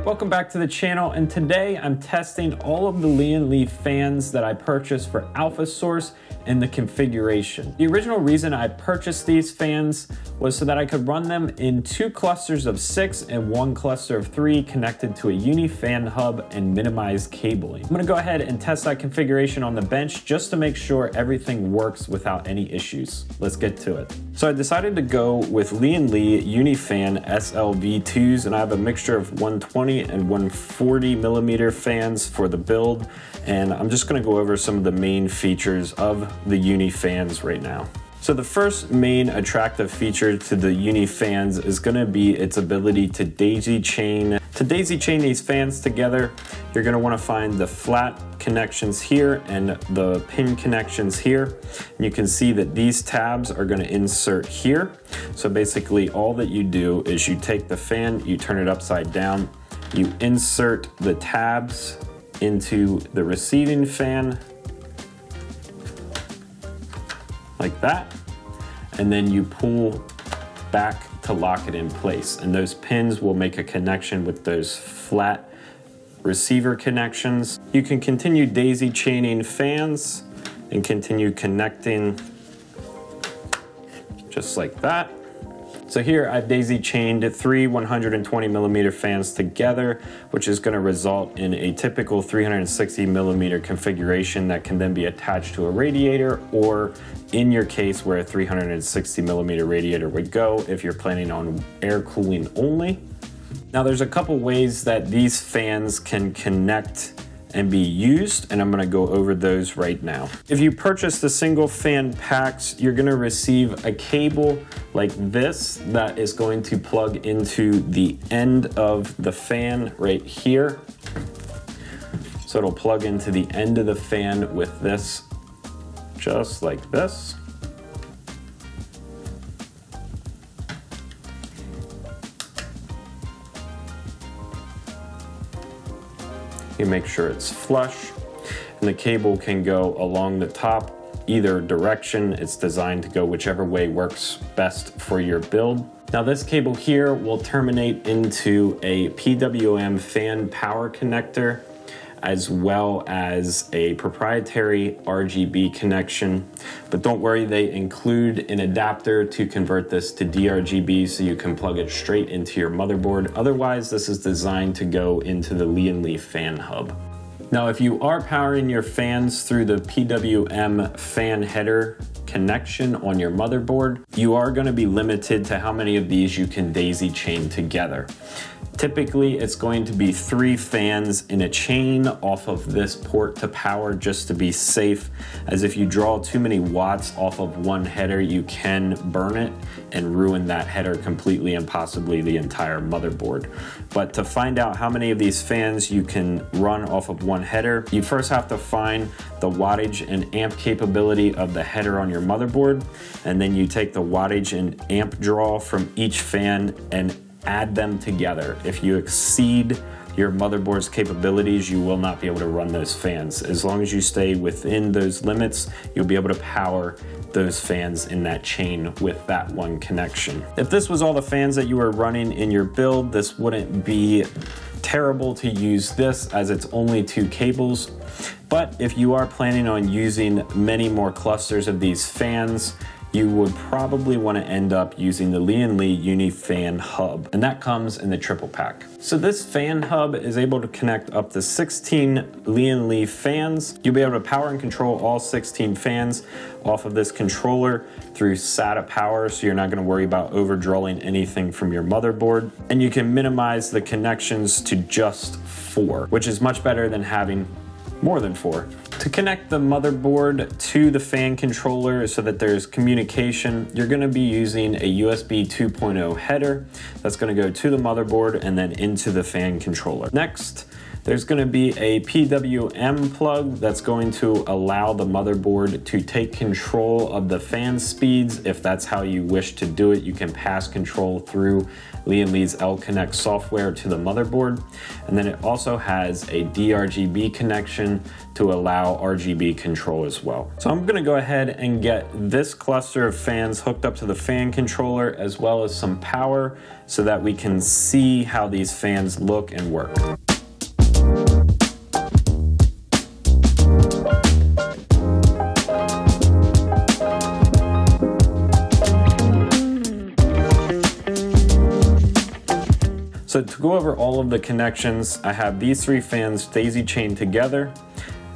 Welcome back to the channel, and today I'm testing all of the Lian Li fans that I purchased for Alpha Source and the configuration. The original reason I purchased these fans was so that I could run them in 2 clusters of 6 and 1 cluster of 3 connected to a uni-fan hub and minimize cabling. I'm gonna go ahead and test that configuration on the bench just to make sure everything works without any issues. Let's get to it. So I decided to go with Lian Li Unifan SL V2s, and I have a mixture of 120 and 140 millimeter fans for the build, and I'm just gonna go over some of the main features of the Uni fans right now. So the first main attractive feature to the Uni fans is gonna be its ability to daisy chain. To daisy chain these fans together, you're gonna wanna find the flat connections here and the pin connections here. And you can see that these tabs are gonna insert here. So basically all that you do is you take the fan, you turn it upside down, you insert the tabs into the receiving fan, like that, and then you pull back to lock it in place. And those pins will make a connection with those flat receiver connections. You can continue daisy chaining fans and continue connecting just like that. So here I've daisy chained 3 120 millimeter fans together, which is going to result in a typical 360 millimeter configuration that can then be attached to a radiator, or in your case where a 360 millimeter radiator would go if you're planning on air cooling only. Now there's a couple ways that these fans can connect and be used, and I'm gonna go over those right now. If you purchase the single fan packs, you're gonna receive a cable like this that is going to plug into the end of the fan right here. So it'll plug into the end of the fan with this, just like this. You make sure it's flush, and the cable can go along the top either direction. It's designed to go whichever way works best for your build. Now this cable here will terminate into a PWM fan power connector, as well as a proprietary RGB connection. But don't worry, they include an adapter to convert this to DRGB so you can plug it straight into your motherboard. Otherwise, this is designed to go into the Lian Li fan hub. Now, if you are powering your fans through the PWM fan header connection on your motherboard, you are going to be limited to how many of these you can daisy chain together. Typically, it's going to be 3 fans in a chain off of this port to power, just to be safe, as if you draw too many watts off of one header, you can burn it and ruin that header completely and possibly the entire motherboard. But to find out how many of these fans you can run off of one header, you first have to find the wattage and amp capability of the header on your motherboard, and then you take the wattage and amp draw from each fan and add them together. If you exceed your motherboard's capabilities, you will not be able to run those fans. As long as you stay within those limits, you'll be able to power those fans in that chain with that one connection. If this was all the fans that you were running in your build, this wouldn't be terrible to use this, as it's only 2 cables. But if you are planning on using many more clusters of these fans, you would probably want to end up using the Lian Li Unifan hub, and that comes in the triple pack. So this fan hub is able to connect up to 16 Lian Li fans. You'll be able to power and control all 16 fans off of this controller through SATA power, so you're not going to worry about overdrawing anything from your motherboard. And you can minimize the connections to just 4, which is much better than having more than 4. To connect the motherboard to the fan controller so that there's communication, you're going to be using a USB 2.0 header that's going to go to the motherboard and then into the fan controller. Next, There's going to be a PWM plug that's going to allow the motherboard to take control of the fan speeds. If that's how you wish to do it, you can pass control through Lian Li's L-Connect software to the motherboard. And then it also has a DRGB connection to allow RGB control as well. So I'm going to go ahead and get this cluster of fans hooked up to the fan controller as well as some power so that we can see how these fans look and work. So to go over all of the connections, I have these three fans daisy chained together,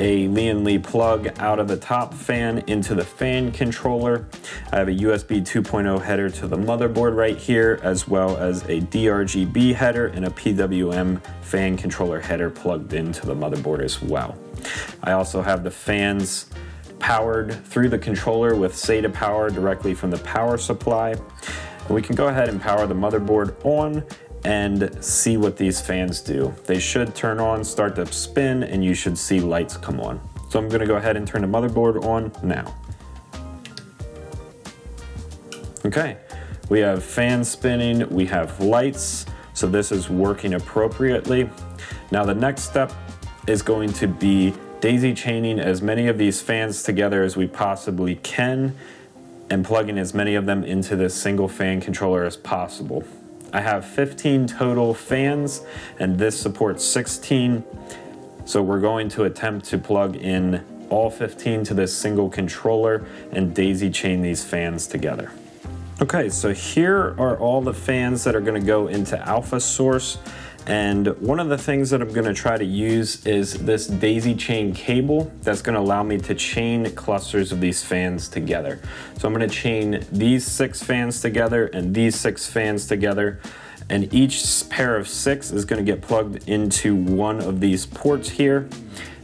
a Lian Li plug out of the top fan into the fan controller. I have a USB 2.0 header to the motherboard right here, as well as a DRGB header and a PWM fan controller header plugged into the motherboard as well. I also have the fans powered through the controller with SATA power directly from the power supply. And we can go ahead and power the motherboard on and see what these fans do. They should turn on, start to spin, and you should see lights come on. So I'm going to go ahead and turn the motherboard on now. Okay, we have fans spinning, we have lights, so this is working appropriately. Now the next step is going to be daisy chaining as many of these fans together as we possibly can and plugging as many of them into this single fan controller as possible. I have 15 total fans and this supports 16. So we're going to attempt to plug in all 15 to this single controller and daisy chain these fans together. Okay, so here are all the fans that are going to go into alpha source. And one of the things that I'm going to try to use is this daisy chain cable that's going to allow me to chain clusters of these fans together. So I'm going to chain these 6 fans together and these 6 fans together, and each pair of 6 is going to get plugged into one of these ports here,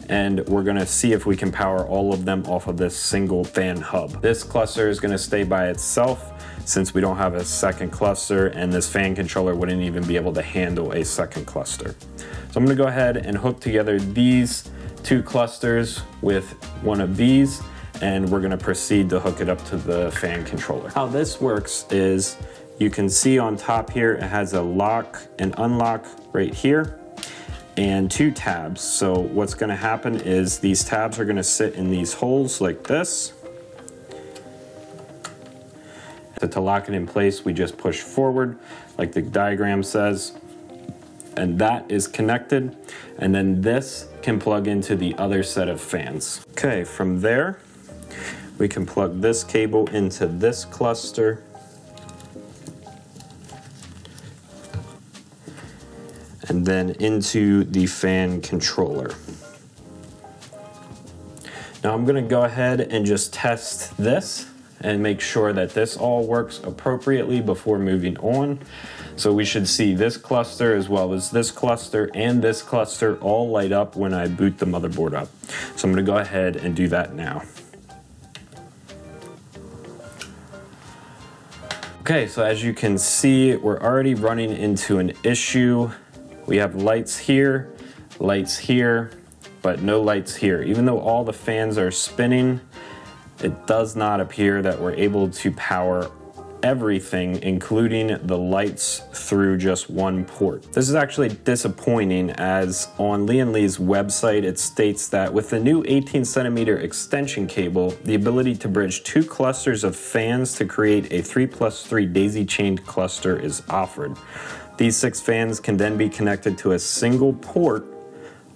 and we're going to see if we can power all of them off of this single fan hub. This cluster is going to stay by itself since we don't have a second cluster, and this fan controller wouldn't even be able to handle a second cluster. So I'm going to go ahead and hook together these 2 clusters with one of these, and we're going to proceed to hook it up to the fan controller. How this works is you can see on top here it has a lock and unlock right here and 2 tabs. So what's going to happen is these tabs are going to sit in these holes like this. To lock it in place, we just push forward like the diagram says, and that is connected, and then this can plug into the other set of fans. Okay, from there we can plug this cable into this cluster and then into the fan controller. Now I'm going to go ahead and just test this and make sure that this all works appropriately before moving on. So we should see this cluster as well as this cluster and this cluster all light up when I boot the motherboard up. So I'm going to go ahead and do that now. Okay, so as you can see, we're already running into an issue. We have lights here, but no lights here. Even though all the fans are spinning, it does not appear that we're able to power everything, including the lights, through just one port. This is actually disappointing, as on Lian Li's website it states that with the new 18cm extension cable, the ability to bridge 2 clusters of fans to create a 3+3 daisy chained cluster is offered. These 6 fans can then be connected to a single port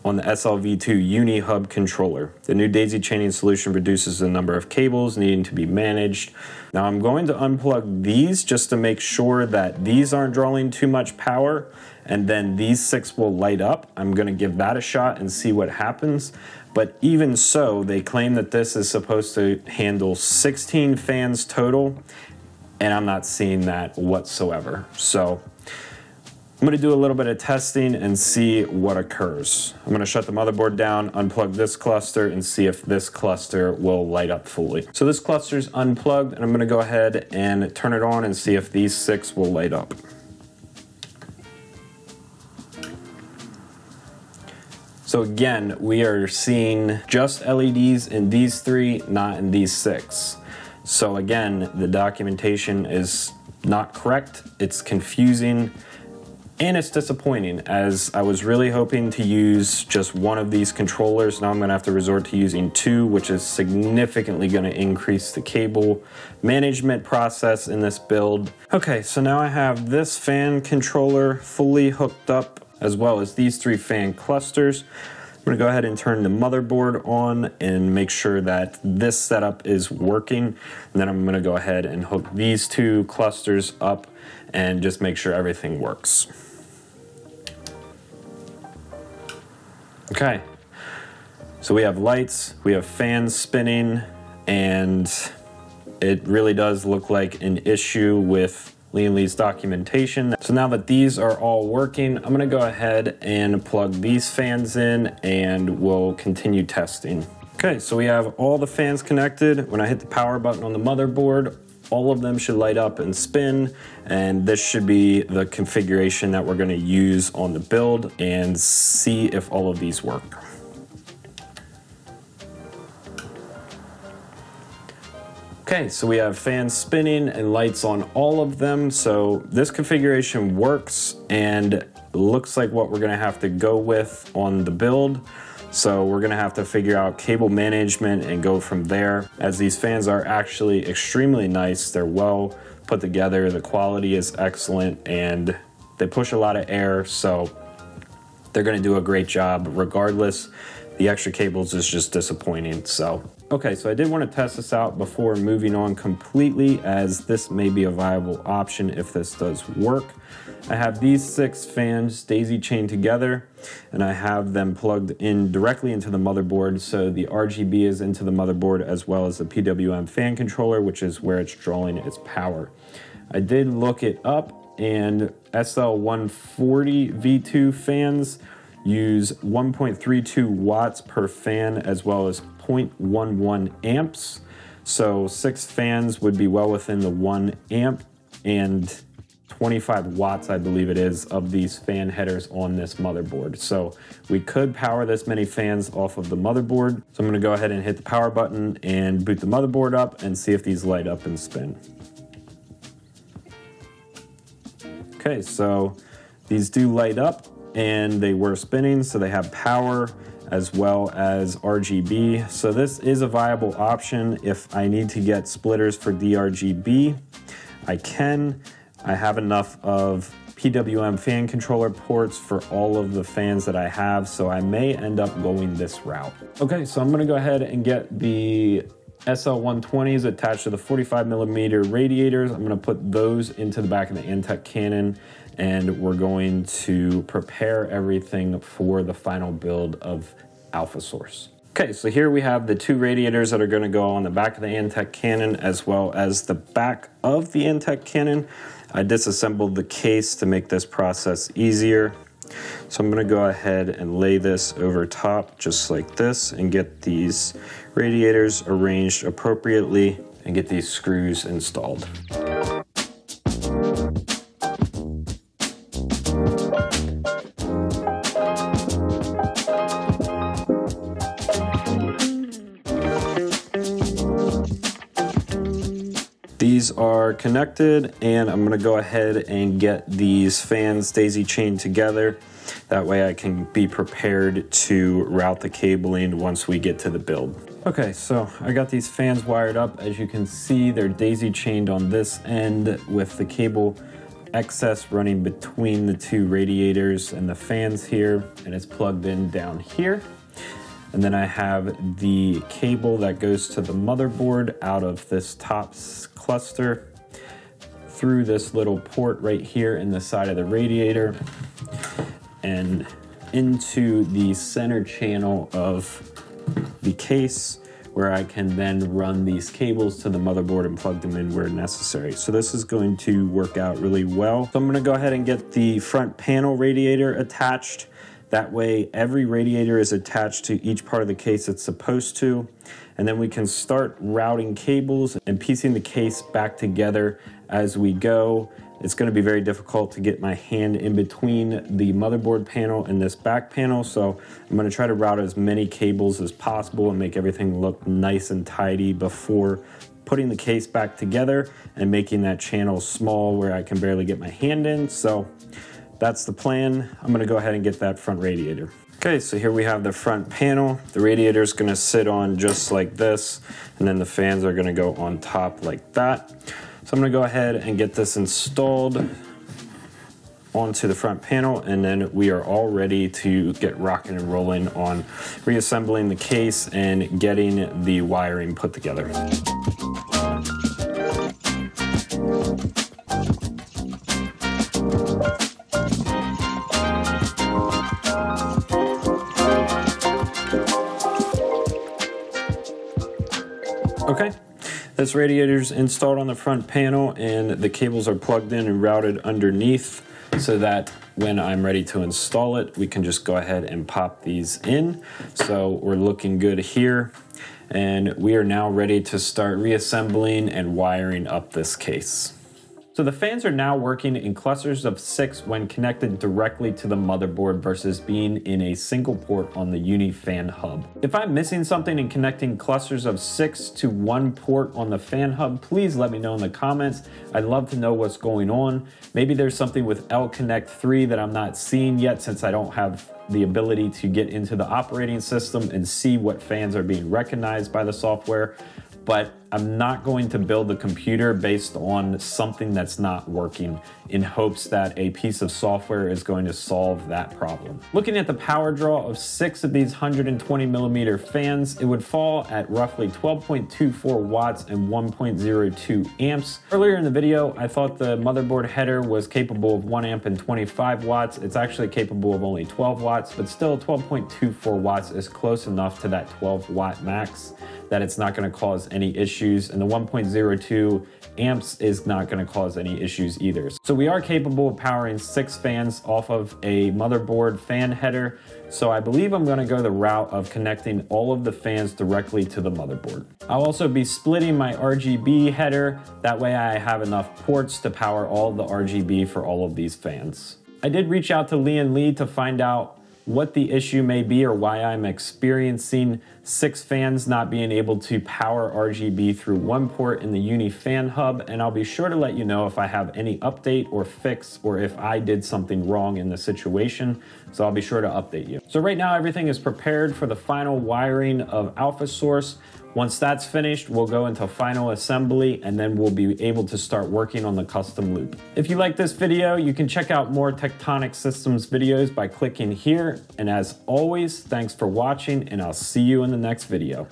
on the SL-V2 Uni Hub controller. The new daisy chaining solution reduces the number of cables needing to be managed. Now I'm going to unplug these just to make sure that these aren't drawing too much power, and then these 6 will light up. I'm going to give that a shot and see what happens. But even so, they claim that this is supposed to handle 16 fans total, and I'm not seeing that whatsoever. So I'm going to do a little bit of testing and see what occurs. I'm going to shut the motherboard down, unplug this cluster, and see if this cluster will light up fully. So this cluster's unplugged, and I'm going to go ahead and turn it on and see if these 6 will light up. So again, we are seeing just LEDs in these 3, not in these 6. So again, the documentation is not correct, it's confusing, and it's disappointing, as I was really hoping to use just one of these controllers. Now I'm gonna have to resort to using 2, which is significantly gonna increase the cable management process in this build. Okay, so now I have this fan controller fully hooked up, as well as these 3 fan clusters. I'm gonna go ahead and turn the motherboard on and make sure that this setup is working. And then I'm gonna go ahead and hook these 2 clusters up and just make sure everything works. Okay, so we have lights, we have fans spinning, and it really does look like an issue with Lian Li's documentation. So now that these are all working, I'm gonna go ahead and plug these fans in and we'll continue testing. Okay, so we have all the fans connected. When I hit the power button on the motherboard, all of them should light up and spin, and this should be the configuration that we're gonna use on the build and see if all of these work. Okay, so we have fans spinning and lights on all of them. So this configuration works and looks like what we're gonna have to go with on the build. So we're gonna have to figure out cable management and go from there, as these fans are actually extremely nice. They're well put together, the quality is excellent, and they push a lot of air, so they're gonna do a great job regardless. The extra cables is just disappointing. So, okay, so I did want to test this out before moving on completely, as this may be a viable option if this does work. I have these 6 fans daisy chained together, and I have them plugged in directly into the motherboard. So the RGB is into the motherboard, as well as the PWM fan controller, which is where it's drawing its power. I did look it up, and SL140 V2 fans use 1.32 watts per fan, as well as 0.11 amps. So 6 fans would be well within the 1 amp and 25 watts, I believe it is, of these fan headers on this motherboard. So we could power this many fans off of the motherboard. So I'm gonna go ahead and hit the power button and boot the motherboard up and see if these light up and spin. Okay, so these do light up and they were spinning, so they have power as well as RGB. So this is a viable option. If I need to get splitters for DRGB, I can. I have enough of PWM fan controller ports for all of the fans that I have, so I may end up going this route. Okay, so I'm gonna go ahead and get the SL120s attached to the 45mm radiators. I'm gonna put those into the back of the Antec cannon, and we're going to prepare everything for the final build of Alpha Source. Okay, so here we have the 2 radiators that are gonna go on the back of the Antec cannon, as well as the back of the Antec cannon. I disassembled the case to make this process easier. So I'm gonna go ahead and lay this over top just like this and get these radiators arranged appropriately and get these screws installed. These are connected, and I'm gonna go ahead and get these fans daisy chained together. That way I can be prepared to route the cabling once we get to the build. Okay, so I got these fans wired up. As you can see, they're daisy chained on this end with the cable excess running between the 2 radiators and the fans here, and it's plugged in down here. And then I have the cable that goes to the motherboard out of this top cluster through this little port right here in the side of the radiator and into the center channel of the case, where I can then run these cables to the motherboard and plug them in where necessary. So this is going to work out really well. So I'm gonna go ahead and get the front panel radiator attached. That way every radiator is attached to each part of the case it's supposed to. And then we can start routing cables and piecing the case back together as we go. it's going to be very difficult to get my hand in between the motherboard panel and this back panel. So I'm going to try to route as many cables as possible and make everything look nice and tidy before putting the case back together and making that channel small where I can barely get my hand in. So that's the plan. I'm going to go ahead and get that front radiator. Okay, so here we have the front panel. The radiator is going to sit on just like this, and then the fans are going to go on top like that. So I'm going to go ahead and get this installed onto the front panel, and then we are all ready to get rocking and rolling on reassembling the case and getting the wiring put together. Okay, this radiator's installed on the front panel and the cables are plugged in and routed underneath so that when I'm ready to install it, we can just go ahead and pop these in. So we're looking good here, and we are now ready to start reassembling and wiring up this case. So the fans are now working in clusters of 6 when connected directly to the motherboard versus being in a single port on the uni fan hub. If I'm missing something in connecting clusters of 6 to 1 port on the fan hub, please let me know in the comments. I'd love to know what's going on. Maybe there's something with L-Connect 3 that I'm not seeing yet, since I don't have the ability to get into the operating system and see what fans are being recognized by the software. But I'm not going to build the computer based on something that's not working in hopes that a piece of software is going to solve that problem. Looking at the power draw of 6 of these 120 millimeter fans, it would fall at roughly 12.24 watts and 1.02 amps. Earlier in the video, I thought the motherboard header was capable of 1 amp and 25 watts. It's actually capable of only 12 watts, but still 12.24 watts is close enough to that 12 watt max that it's not going to cause any issues, and the 1.02 amps is not going to cause any issues either. So we are capable of powering 6 fans off of a motherboard fan header, so I believe I'm going to go the route of connecting all of the fans directly to the motherboard. I'll also be splitting my RGB header, that way I have enough ports to power all of the RGB for all of these fans. I did reach out to Lian Li to find out what the issue may be or why I'm experiencing 6 fans not being able to power RGB through 1 port in the uni fan hub, and I'll be sure to let you know if I have any update or fix or if I did something wrong in the situation, so I'll be sure to update you. So right now everything is prepared for the final wiring of Alpha Source. Once that's finished, we'll go into final assembly, and then we'll be able to start working on the custom loop. If you like this video, you can check out more Tectonic Systems videos by clicking here. And as always, thanks for watching, and I'll see you in the next video.